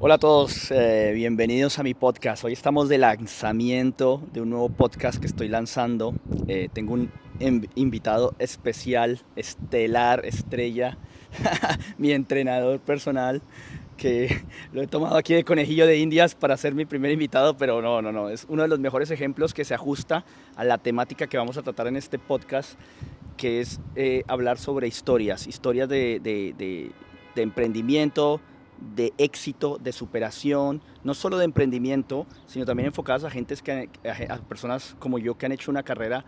Hola a todos, bienvenidos a mi podcast. Hoy estamos de lanzamiento de un nuevo podcast que estoy lanzando. Tengo un invitado especial, estelar, estrella, mi entrenador personal, que lo he tomado aquí de conejillo de indias para ser mi primer invitado, pero no, es uno de los mejores ejemplos que se ajusta a la temática que vamos a tratar en este podcast, que es hablar sobre historias de emprendimiento, de éxito, de superación, no solo de emprendimiento, sino también enfocadas a a personas como yo que han hecho una carrera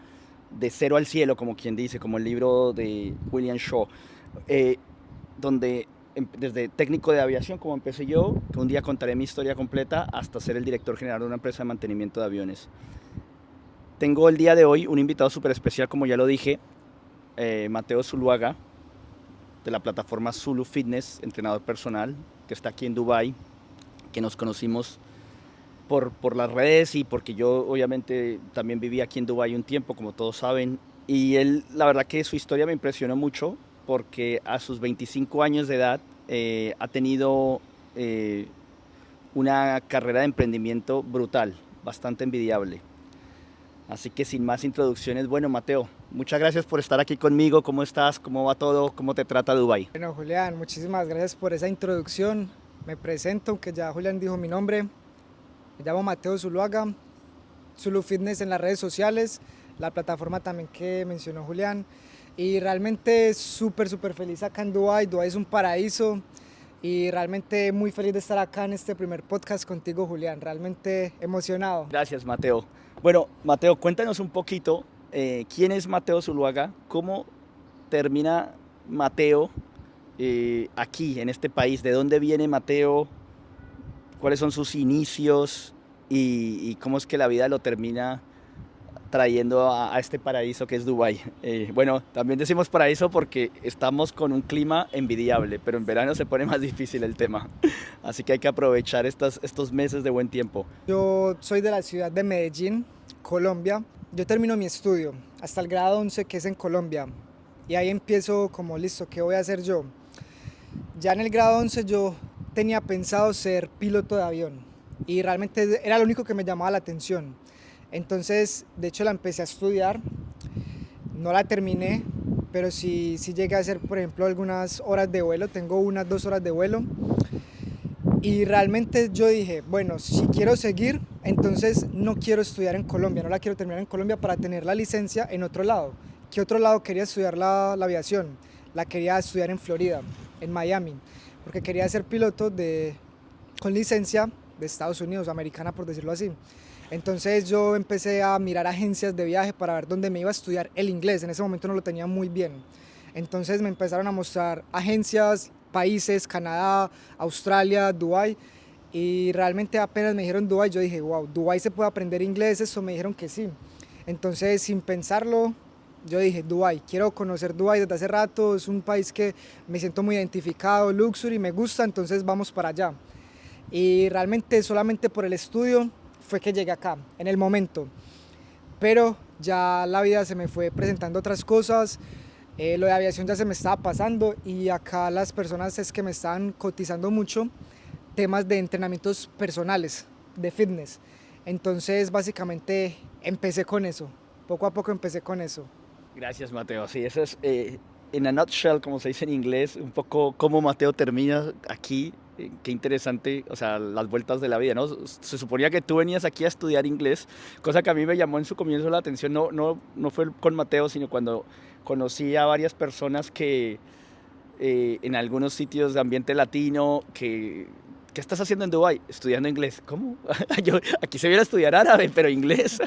de cero al cielo, como quien dice, como el libro de William Shaw, eh, donde desde técnico de aviación, como empecé yo, que un día contaré mi historia completa, hasta ser el director general de una empresa de mantenimiento de aviones. Tengo el día de hoy un invitado súper especial, como ya lo dije, Mateo Zuluaga, de la plataforma Zulu Fitness, entrenador personal, que está aquí en Dubai, que nos conocimos por las redes y porque yo obviamente también viví aquí en Dubai un tiempo, como todos saben. Y él, la verdad que su historia me impresionó mucho porque a sus 25 años de edad ha tenido eh, una carrera de emprendimiento brutal, bastante envidiable. Así que sin más introducciones, bueno, Mateo, muchas gracias por estar aquí conmigo. ¿Cómo estás? ¿Cómo va todo? ¿Cómo te trata Dubai? Bueno, Julián, muchísimas gracias por esa introducción. Me presento, aunque ya Julián dijo mi nombre. Me llamo Mateo Zuluaga, Zulu Fitness en las redes sociales, la plataforma también que mencionó Julián. Y realmente súper feliz acá en Dubái. Dubái es un paraíso y realmente muy feliz de estar acá en este primer podcast contigo, Julián. Realmente emocionado. Gracias, Mateo. Bueno, Mateo, cuéntanos un poquito quién es Mateo Zuluaga, cómo termina Mateo aquí, en este país, de dónde viene Mateo, cuáles son sus inicios y cómo es que la vida lo termina trayendo a este paraíso que es Dubái. Bueno, también decimos paraíso porque estamos con un clima envidiable, pero en verano se pone más difícil el tema. Así que hay que aprovechar estos meses de buen tiempo. Yo soy de la ciudad de Medellín, Colombia. Yo termino mi estudio hasta el grado 11 que es en Colombia. Y ahí empiezo como, listo, ¿qué voy a hacer yo? Ya en el grado 11 yo tenía pensado ser piloto de avión y realmente era lo único que me llamaba la atención. Entonces, de hecho, la empecé a estudiar, no la terminé, pero sí llegué a hacer, por ejemplo, algunas horas de vuelo, tengo unas 2 horas de vuelo. Y realmente yo dije, bueno, si quiero seguir, entonces no quiero estudiar en Colombia, no la quiero terminar en Colombia para tener la licencia en otro lado. ¿Qué otro lado quería estudiar la aviación? La quería estudiar en Florida, en Miami, porque quería ser piloto con licencia de Estados Unidos, americana por decirlo así. Entonces yo empecé a mirar agencias de viaje para ver dónde me iba a estudiar el inglés. En ese momento no lo tenía muy bien. Entonces me empezaron a mostrar agencias, países, Canadá, Australia, Dubái. Y realmente apenas me dijeron Dubái, yo dije, wow, Dubái se puede aprender inglés, eso me dijeron que sí. Entonces, sin pensarlo, yo dije, Dubái, quiero conocer Dubái desde hace rato, es un país que me siento muy identificado, luxury, me gusta, entonces vamos para allá. Y realmente solamente por el estudio fue que llegué acá, en el momento. Pero ya la vida se me fue presentando otras cosas, lo de aviación ya se me estaba pasando y acá las personas es que me estaban cotizando mucho temas de entrenamientos personales, de fitness. Entonces básicamente empecé con eso, poco a poco empecé con eso. Gracias, Mateo. Sí, eso es, en a nutshell, como se dice en inglés, un poco cómo Mateo termina aquí. Qué interesante, o sea, las vueltas de la vida, ¿no? Se suponía que tú venías aquí a estudiar inglés, cosa que a mí me llamó en su comienzo la atención. No fue con Mateo, sino cuando conocí a varias personas que en algunos sitios de ambiente latino que... ¿Qué estás haciendo en Dubái? Estudiando inglés. ¿Cómo? Yo, aquí se viene a estudiar árabe, pero inglés.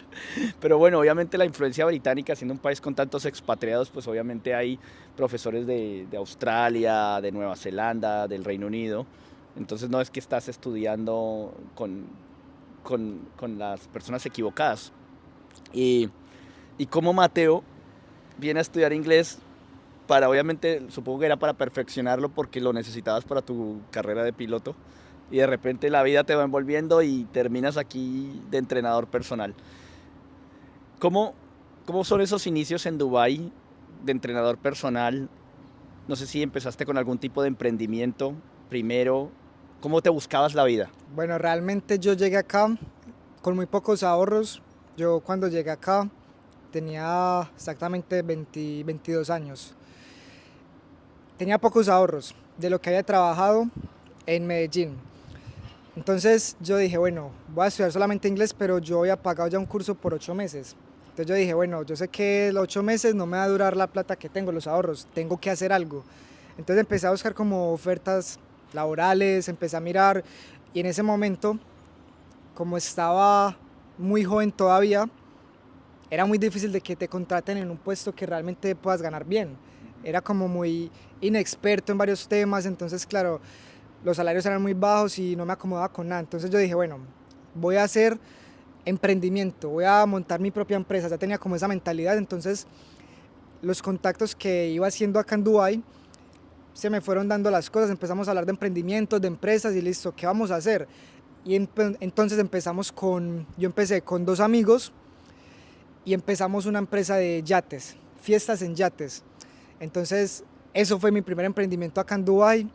Pero bueno, obviamente la influencia británica, siendo un país con tantos expatriados, pues obviamente hay profesores de Australia, de Nueva Zelanda, del Reino Unido. Entonces no es que estás estudiando con las personas equivocadas. Y, y como Mateo viene a estudiar inglés para, obviamente, supongo que era para perfeccionarlo porque lo necesitabas para tu carrera de piloto. Y de repente la vida te va envolviendo y terminas aquí de entrenador personal. ¿Cómo, cómo son esos inicios en Dubái de entrenador personal? No sé si empezaste con algún tipo de emprendimiento primero ¿Cómo te buscabas la vida? Bueno, realmente yo llegué acá con muy pocos ahorros. Yo cuando llegué acá tenía exactamente 22 años. Tenía pocos ahorros de lo que había trabajado en Medellín. Entonces yo dije, bueno, voy a estudiar solamente inglés, pero yo había pagado ya un curso por 8 meses. Entonces yo dije, bueno, yo sé que los 8 meses no me va a durar la plata que tengo, los ahorros, tengo que hacer algo. Entonces empecé a buscar como ofertas laborales, empecé a mirar y en ese momento, como estaba muy joven todavía, era muy difícil de que te contraten en un puesto que realmente puedas ganar bien. Era como muy inexperto en varios temas, entonces claro, los salarios eran muy bajos y no me acomodaba con nada. Entonces yo dije, bueno, voy a hacer emprendimiento, voy a montar mi propia empresa. Ya tenía como esa mentalidad, entonces los contactos que iba haciendo acá en Dubái se me fueron dando las cosas, empezamos a hablar de emprendimientos, de empresas y listo, ¿qué vamos a hacer? Y entonces yo empecé con 2 amigos y empezamos una empresa de yates, fiestas en yates. Entonces eso fue mi primer emprendimiento acá en Dubái.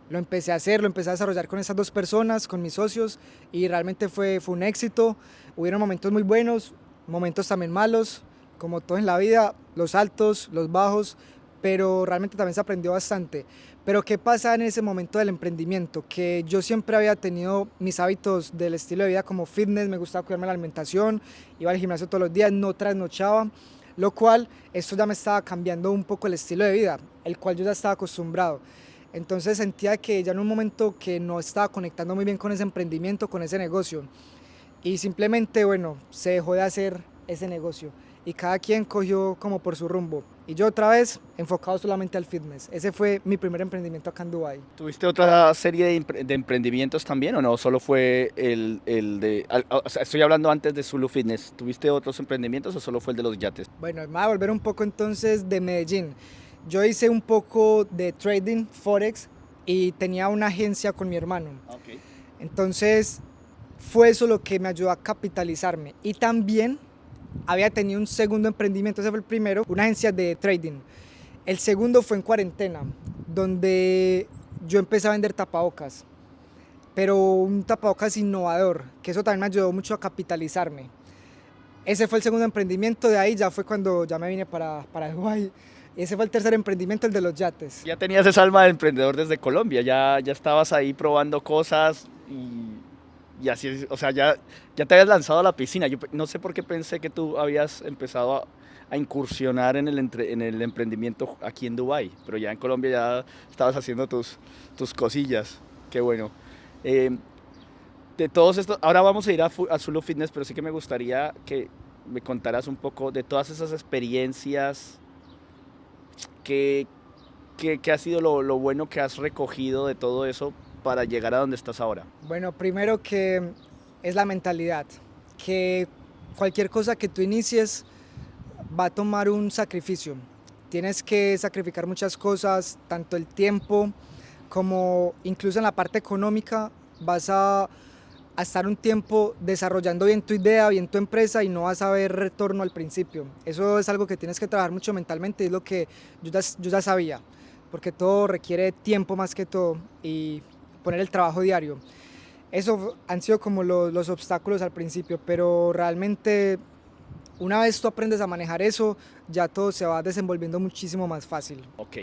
Lo empecé a hacer, lo empecé a desarrollar con esas 2 personas, con mis socios, y realmente fue un éxito. Hubieron momentos muy buenos, momentos también malos, como todo en la vida, los altos, los bajos, pero realmente también se aprendió bastante. Pero ¿qué pasa en ese momento del emprendimiento? Que yo siempre había tenido mis hábitos del estilo de vida como fitness, me gustaba cuidarme la alimentación, iba al gimnasio todos los días, no trasnochaba, lo cual esto ya me estaba cambiando un poco el estilo de vida, el cual yo ya estaba acostumbrado. Entonces sentía que ya en un momento que no estaba conectando muy bien con ese emprendimiento, con ese negocio. Y simplemente, bueno, se dejó de hacer ese negocio. Y cada quien cogió como por su rumbo. Y yo otra vez enfocado solamente al fitness. Ese fue mi primer emprendimiento acá en Dubái. ¿Tuviste otra serie de emprendimientos también o no? ¿Solo fue o sea, estoy hablando antes de Zulu Fitness. ¿Tuviste otros emprendimientos o solo fue el de los yates? Bueno, me voy a volver un poco entonces de Medellín. Yo hice un poco de trading, forex, y tenía una agencia con mi hermano. Okay. Entonces fue eso lo que me ayudó a capitalizarme. Y también había tenido un segundo emprendimiento, ese fue el primero, una agencia de trading. El segundo fue en cuarentena, donde yo empecé a vender tapabocas, pero un tapabocas innovador, que eso también me ayudó mucho a capitalizarme. Ese fue el segundo emprendimiento, de ahí ya fue cuando ya me vine para Dubái. Y ese fue el tercer emprendimiento, el de los yates. Ya tenías esa alma de emprendedor desde Colombia, ya estabas ahí probando cosas y así, o sea, ya te habías lanzado a la piscina. Yo no sé por qué pensé que tú habías empezado a incursionar en el emprendimiento aquí en Dubái, pero ya en Colombia ya estabas haciendo tus cosillas. Qué bueno. Eh, de todos estos, ahora vamos a ir a Zulu Fitness, pero sí que me gustaría que me contaras un poco de todas esas experiencias que, que ha sido lo bueno que has recogido de todo eso para llegar a donde estás ahora. Bueno, primero que es la mentalidad, que cualquier cosa que tú inicies va a tomar un sacrificio. Tienes que sacrificar muchas cosas, tanto el tiempo como incluso en la parte económica. Vas a estar un tiempo desarrollando bien tu idea, bien tu empresa y no vas a ver retorno al principio. Eso es algo que tienes que trabajar mucho mentalmente y es lo que yo ya sabía, porque todo requiere tiempo más que todo y poner el trabajo diario. Eso han sido como los obstáculos al principio, pero realmente una vez tú aprendes a manejar eso, ya todo se va desenvolviendo muchísimo más fácil. Ok.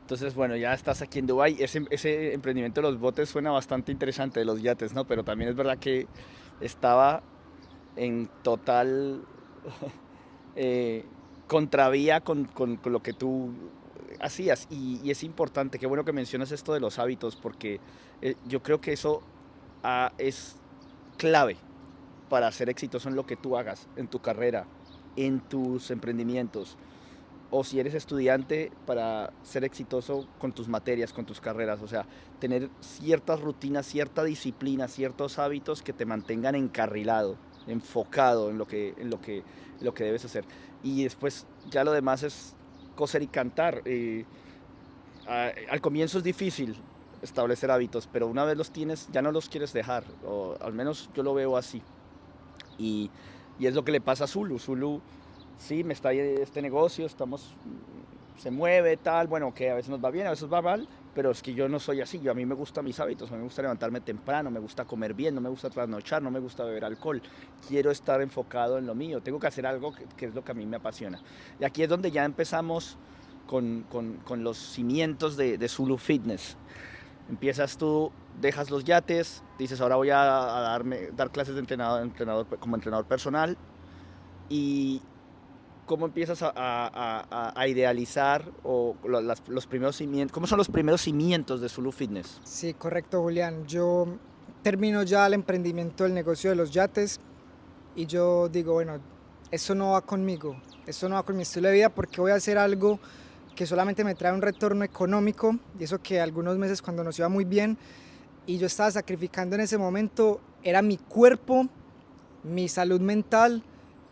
Entonces, bueno, ya estás aquí en Dubái. Ese emprendimiento de los botes suena bastante interesante, de los yates, ¿no? Pero también es verdad que estaba en total eh, contravía con lo que tú hacías. Y es importante, qué bueno que mencionas esto de los hábitos, porque yo creo que eso es clave para ser exitoso en lo que tú hagas, en tu carrera, en tus emprendimientos, o si eres estudiante para ser exitoso con tus materias, con tus carreras, o sea, tener ciertas rutinas, cierta disciplina, ciertos hábitos que te mantengan encarrilado, enfocado en lo que debes hacer. Y después ya lo demás es coser y cantar. Al comienzo es difícil establecer hábitos, pero una vez los tienes ya no los quieres dejar, o al menos yo lo veo así. Y, y es lo que le pasa a Zulu. Zulu, sí, me está ahí este negocio, se mueve, tal, bueno, que a veces nos va bien, a veces va mal, pero es que yo no soy así, a mí me gustan mis hábitos, a mí me gusta levantarme temprano, me gusta comer bien, no me gusta trasnochar, no me gusta beber alcohol, quiero estar enfocado en lo mío, tengo que hacer algo que es lo que a mí me apasiona. Y aquí es donde ya empezamos con los cimientos de Zulu Fitness. Empiezas tú, dejas los yates, dices ahora voy a dar clases de como entrenador personal y cómo empiezas a idealizar los primeros cimientos, cómo son los primeros cimientos de Zulu Fitness. Sí, correcto, Julián. Yo termino ya el emprendimiento del negocio de los yates y yo digo, bueno, eso no va conmigo, eso no va con mi estilo de vida porque voy a hacer algo que solamente me trae un retorno económico y eso que algunos meses cuando nos iba muy bien y yo estaba sacrificando en ese momento era mi cuerpo, mi salud mental,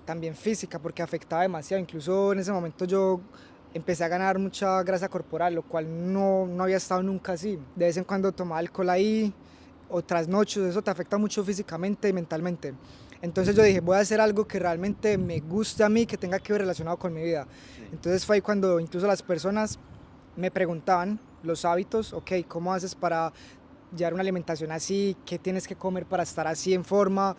también física porque afectaba demasiado. Incluso en ese momento yo empecé a ganar mucha grasa corporal, lo cual no había estado nunca así. De vez en cuando tomaba alcohol ahí, o trasnochos, eso te afecta mucho físicamente y mentalmente. Entonces yo dije, voy a hacer algo que realmente me guste a mí, que tenga que ver relacionado con mi vida. Sí. Entonces fue ahí cuando incluso las personas me preguntaban los hábitos, ok, ¿cómo haces para llevar una alimentación así? ¿Qué tienes que comer para estar así en forma?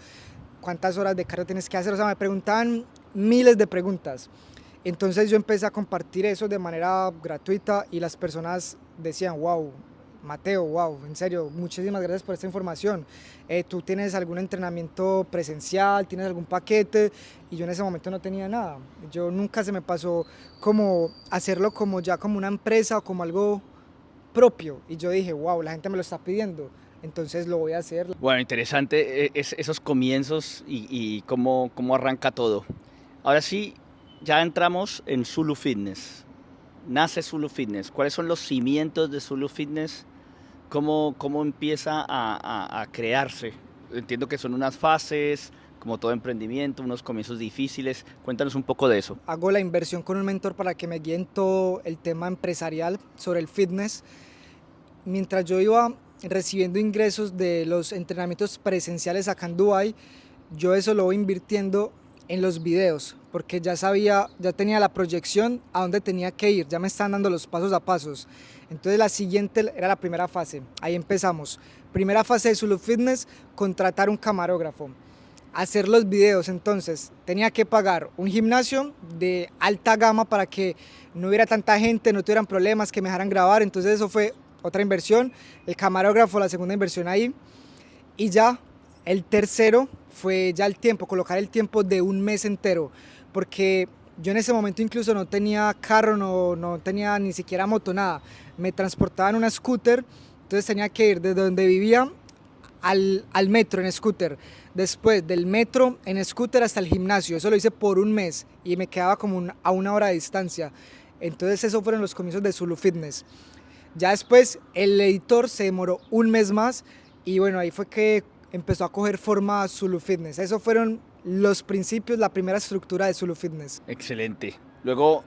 ¿Cuántas horas de cardio tienes que hacer? O sea, me preguntaban miles de preguntas. Entonces yo empecé a compartir eso de manera gratuita y las personas decían, wow, Mateo, wow, en serio, muchísimas gracias por esta información. ¿Tú tienes algún entrenamiento presencial? ¿Tienes algún paquete? Y yo en ese momento no tenía nada. Yo nunca se me pasó como hacerlo como ya como una empresa o como algo propio. Y yo dije, wow, la gente me lo está pidiendo, entonces lo voy a hacer. Bueno, interesante esos comienzos y cómo arranca todo. Ahora sí, ya entramos en Zulu Fitness. Nace Zulu Fitness. ¿Cuáles son los cimientos de Zulu Fitness? ¿Cómo empieza a crearse? Entiendo que son unas fases, como todo emprendimiento, unos comienzos difíciles. Cuéntanos un poco de eso. Hago la inversión con un mentor para que me guíe en todo el tema empresarial sobre el fitness. Mientras yo iba recibiendo ingresos de los entrenamientos presenciales acá en Dubái, yo eso lo voy invirtiendo en los videos, porque ya tenía la proyección a dónde tenía que ir, ya me están dando los pasos a pasos. Entonces la siguiente era la primera fase, ahí empezamos. Primera fase de Zulu Fitness, contratar un camarógrafo, hacer los videos. Entonces tenía que pagar un gimnasio de alta gama para que no hubiera tanta gente, no tuvieran problemas, que me dejaran grabar. Entonces eso fue otra inversión, el camarógrafo, la segunda inversión ahí. Y ya el tercero fue ya el tiempo, colocar el tiempo de un mes entero, porque yo en ese momento incluso no tenía carro, no tenía ni siquiera moto, nada. Me transportaba en una scooter, entonces tenía que ir desde donde vivía al metro en scooter. Después del metro en scooter hasta el gimnasio. Eso lo hice por un mes y me quedaba como a 1 hora de distancia. Entonces esos fueron los comienzos de Zulu Fitness. Ya después el editor se demoró un mes más y bueno, ahí fue que empezó a coger forma Zulu Fitness. Esos fueron los principios, la primera estructura de Zulu Fitness. Excelente. Luego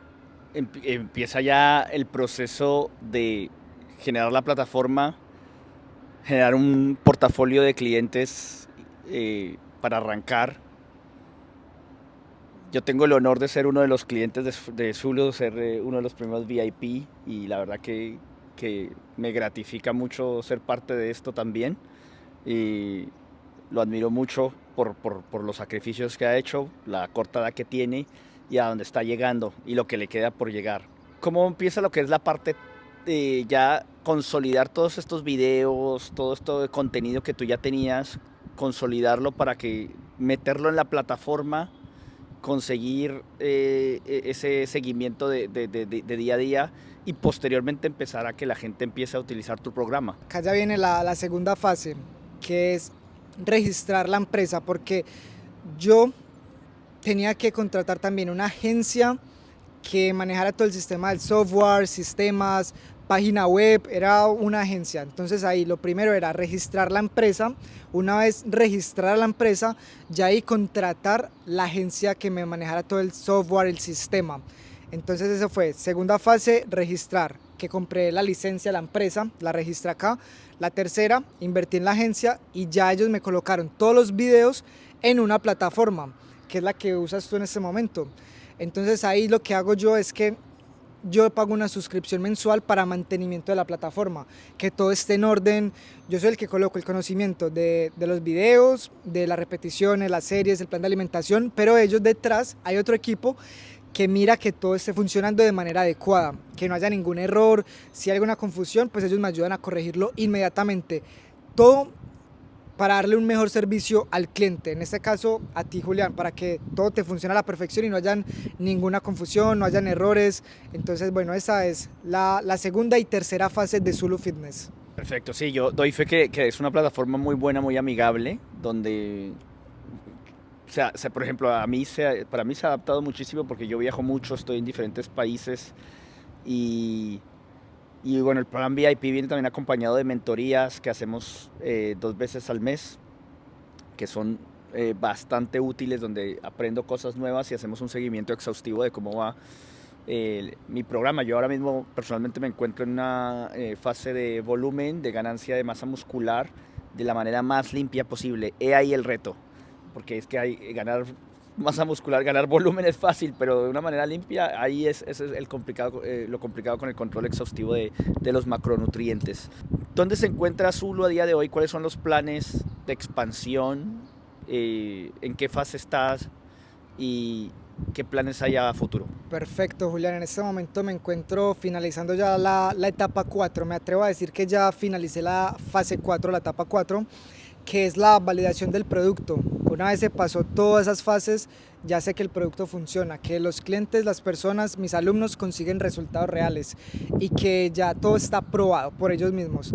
empieza ya el proceso de generar la plataforma, generar un portafolio de clientes para arrancar. Yo tengo el honor de ser uno de los clientes de Zulu, ser uno de los primeros VIP y la verdad que me gratifica mucho ser parte de esto también y lo admiro mucho por los sacrificios que ha hecho, la corta edad que tiene y a dónde está llegando y lo que le queda por llegar. ¿Cómo empieza lo que es la parte de ya consolidar todos estos videos, todo esto de contenido que tú ya tenías, consolidarlo para que meterlo en la plataforma, conseguir ese seguimiento de día a día y posteriormente empezar a que la gente empiece a utilizar tu programa? Acá ya viene la segunda fase, que es registrar la empresa, porque yo tenía que contratar también una agencia que manejara todo el sistema del software, sistemas, página web, era una agencia. Entonces ahí lo primero era registrar la empresa. Una vez registrada la empresa, ya ahí contratar la agencia que me manejara todo el software, el sistema. Entonces eso fue, segunda fase, registrar, que compré la licencia de la empresa, la registré acá. La tercera, invertí en la agencia y ya ellos me colocaron todos los videos en una plataforma, que es la que usas tú en este momento. Entonces ahí lo que hago yo es que yo pago una suscripción mensual para mantenimiento de la plataforma, que todo esté en orden. Yo soy el que coloco el conocimiento de los videos, de las repeticiones, las series, el plan de alimentación, pero ellos detrás hay otro equipo que mira que todo esté funcionando de manera adecuada, que no haya ningún error. Si hay alguna confusión, pues ellos me ayudan a corregirlo inmediatamente. Todo para darle un mejor servicio al cliente, en este caso a ti, Julián, para que todo te funcione a la perfección y no hayan ninguna confusión, no hayan errores. Entonces, bueno, esa es la segunda y tercera fase de Zulu Fitness. Perfecto, sí, yo doy fe que es una plataforma muy buena, muy amigable, donde, por ejemplo, para mí se ha adaptado muchísimo porque yo viajo mucho, estoy en diferentes países y, y bueno, el plan VIP viene también acompañado de mentorías que hacemos 2 veces al mes, que son bastante útiles, donde aprendo cosas nuevas y hacemos un seguimiento exhaustivo de cómo va mi programa. Yo ahora mismo personalmente me encuentro en una fase de volumen, de ganancia de masa muscular, de la manera más limpia posible. He ahí el reto, porque es que ganar masa muscular, ganar volumen es fácil, pero de una manera limpia, ahí es el complicado, lo complicado con el control exhaustivo de los macronutrientes. ¿Dónde se encuentra Zulu a día de hoy? ¿Cuáles son los planes de expansión? ¿En qué fase estás? ¿Y qué planes hay a futuro? Perfecto, Julián. En este momento me encuentro finalizando ya la etapa 4. Me atrevo a decir que ya finalicé la fase 4, la etapa 4, que es la validación del producto. Una vez se pasó todas esas fases, ya sé que el producto funciona, que los clientes, las personas, mis alumnos consiguen resultados reales y que ya todo está probado por ellos mismos.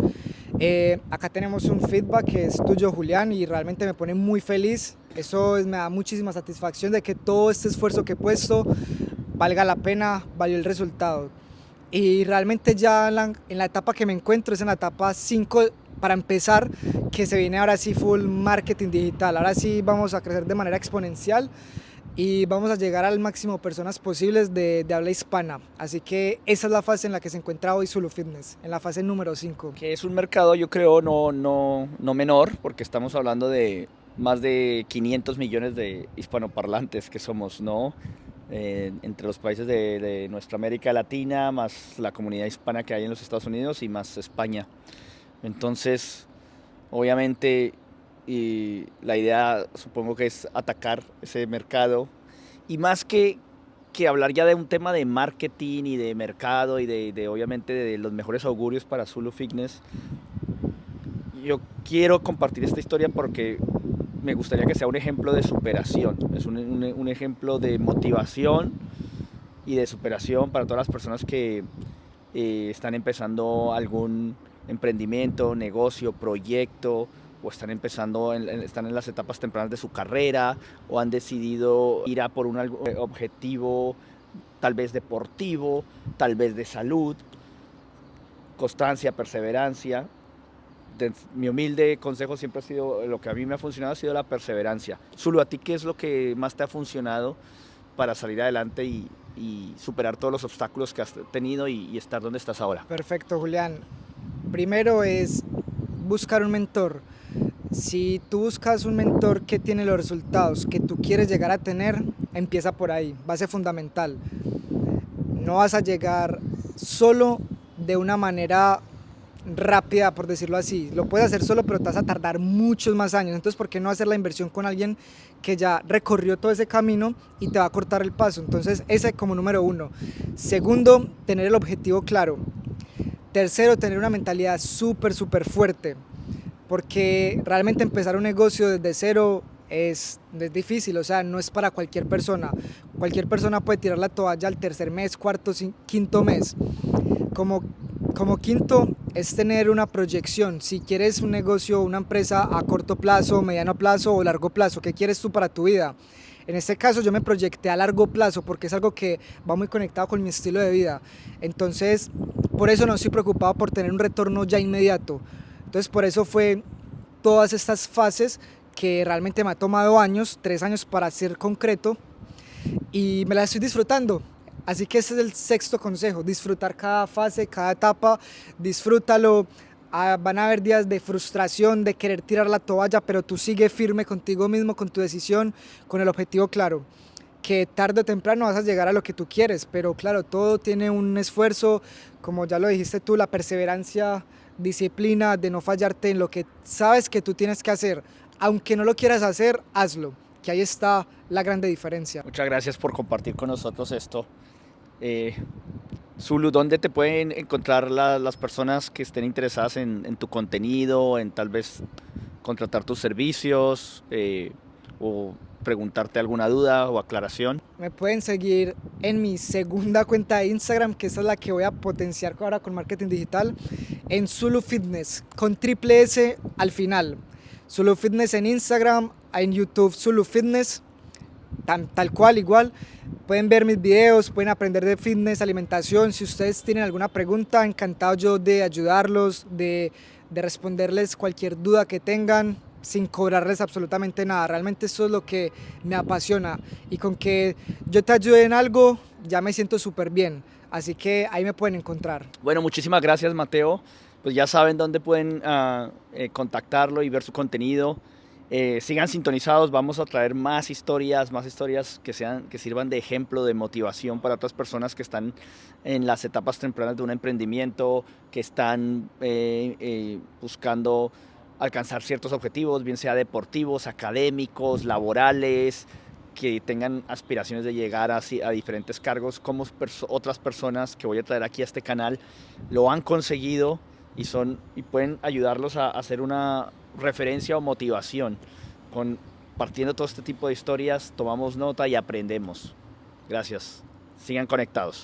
Acá tenemos un feedback que es tuyo, Julián, y realmente me pone muy feliz. Me da muchísima satisfacción de que todo este esfuerzo que he puesto valga la pena, valió el resultado. Y realmente ya en la etapa que me encuentro es en la etapa 5 para empezar, que se viene ahora sí full marketing digital. Ahora sí vamos a crecer de manera exponencial y vamos a llegar al máximo de personas posibles de habla hispana. Así que esa es la fase en la que se encuentra hoy Zulu Fitness, en la fase número 5. Que es un mercado, yo creo, no menor, porque estamos hablando de más de 500 millones de hispanoparlantes que somos, ¿no? Entre los países de nuestra América Latina, más la comunidad hispana que hay en los Estados Unidos y más España. Entonces, obviamente, y la idea supongo que es atacar ese mercado y más que hablar ya de un tema de marketing y de mercado y obviamente de los mejores augurios para Zulu Fitness. Yo quiero compartir esta historia porque me gustaría que sea un ejemplo de superación, es un ejemplo de motivación y de superación para todas las personas que están empezando algún emprendimiento, negocio, proyecto, o están están en las etapas tempranas de su carrera, o han decidido ir a por un objetivo tal vez deportivo, tal vez de salud, constancia, perseverancia. Mi humilde consejo siempre ha sido, lo que a mí me ha funcionado ha sido la perseverancia. Zulu, ¿a ti qué es lo que más te ha funcionado para salir adelante y superar todos los obstáculos que has tenido y estar donde estás ahora? Perfecto, Julián. Primero es buscar un mentor. Si tú buscas un mentor que tiene los resultados que tú quieres llegar a tener, empieza por ahí, base fundamental. No vas a llegar solo de una manera rápida, por decirlo así. Lo puedes hacer solo, pero te vas a tardar muchos más años. Entonces, ¿por qué no hacer la inversión con alguien que ya recorrió todo ese camino y te va a cortar el paso? Entonces, ese como número 1. Segundo, tener el objetivo claro. Tercero, tener una mentalidad súper fuerte, porque realmente empezar un negocio desde cero es difícil, o sea, no es para cualquier persona. Cualquier persona puede tirar la toalla al tercer mes, cuarto, quinto mes. Como quinto es tener una proyección. Si quieres un negocio, una empresa a corto plazo, mediano plazo o largo plazo, ¿qué quieres tú para tu vida? En este caso yo me proyecté a largo plazo porque es algo que va muy conectado con mi estilo de vida. Entonces, por eso no estoy preocupado por tener un retorno ya inmediato. Entonces, por eso fue todas estas fases que realmente me ha tomado años, 3 años para ser concreto, y me las estoy disfrutando. Así que ese es el sexto consejo, disfrutar cada fase, cada etapa, disfrútalo. Van a haber días de frustración, de querer tirar la toalla, pero tú sigue firme contigo mismo, con tu decisión, con el objetivo claro. que tarde o temprano vas a llegar a lo que tú quieres, pero claro, todo tiene un esfuerzo, como ya lo dijiste tú, la perseverancia, disciplina, de no fallarte en lo que sabes que tú tienes que hacer, aunque no lo quieras hacer, hazlo, que ahí está la grande diferencia. Muchas gracias por compartir con nosotros esto. Eh, Zulu, ¿dónde te pueden encontrar las personas que estén interesadas en tu contenido, en tal vez contratar tus servicios o preguntarte alguna duda o aclaración? Me pueden seguir en mi segunda cuenta de Instagram, que esa es la que voy a potenciar ahora con marketing digital, en Zulu Fitness, con triple S al final. Zulu Fitness en Instagram, en YouTube Zulu Fitness, tal cual, igual. Pueden ver mis videos, pueden aprender de fitness, alimentación. Si ustedes tienen alguna pregunta, encantado yo de ayudarlos, de responderles cualquier duda que tengan sin cobrarles absolutamente nada. Realmente eso es lo que me apasiona y con que yo te ayude en algo ya me siento súper bien. Así que ahí me pueden encontrar. Bueno, muchísimas gracias, Mateo. Pues ya saben dónde pueden contactarlo y ver su contenido. Sigan sintonizados, vamos a traer más historias que sirvan de ejemplo, de motivación para otras personas que están en las etapas tempranas de un emprendimiento, que están buscando alcanzar ciertos objetivos, bien sea deportivos, académicos, laborales, que tengan aspiraciones de llegar a diferentes cargos, como otras personas que voy a traer aquí a este canal lo han conseguido y pueden ayudarlos a hacer una referencia o motivación. Partiendo todo este tipo de historias, tomamos nota y aprendemos. Gracias. Sigan conectados.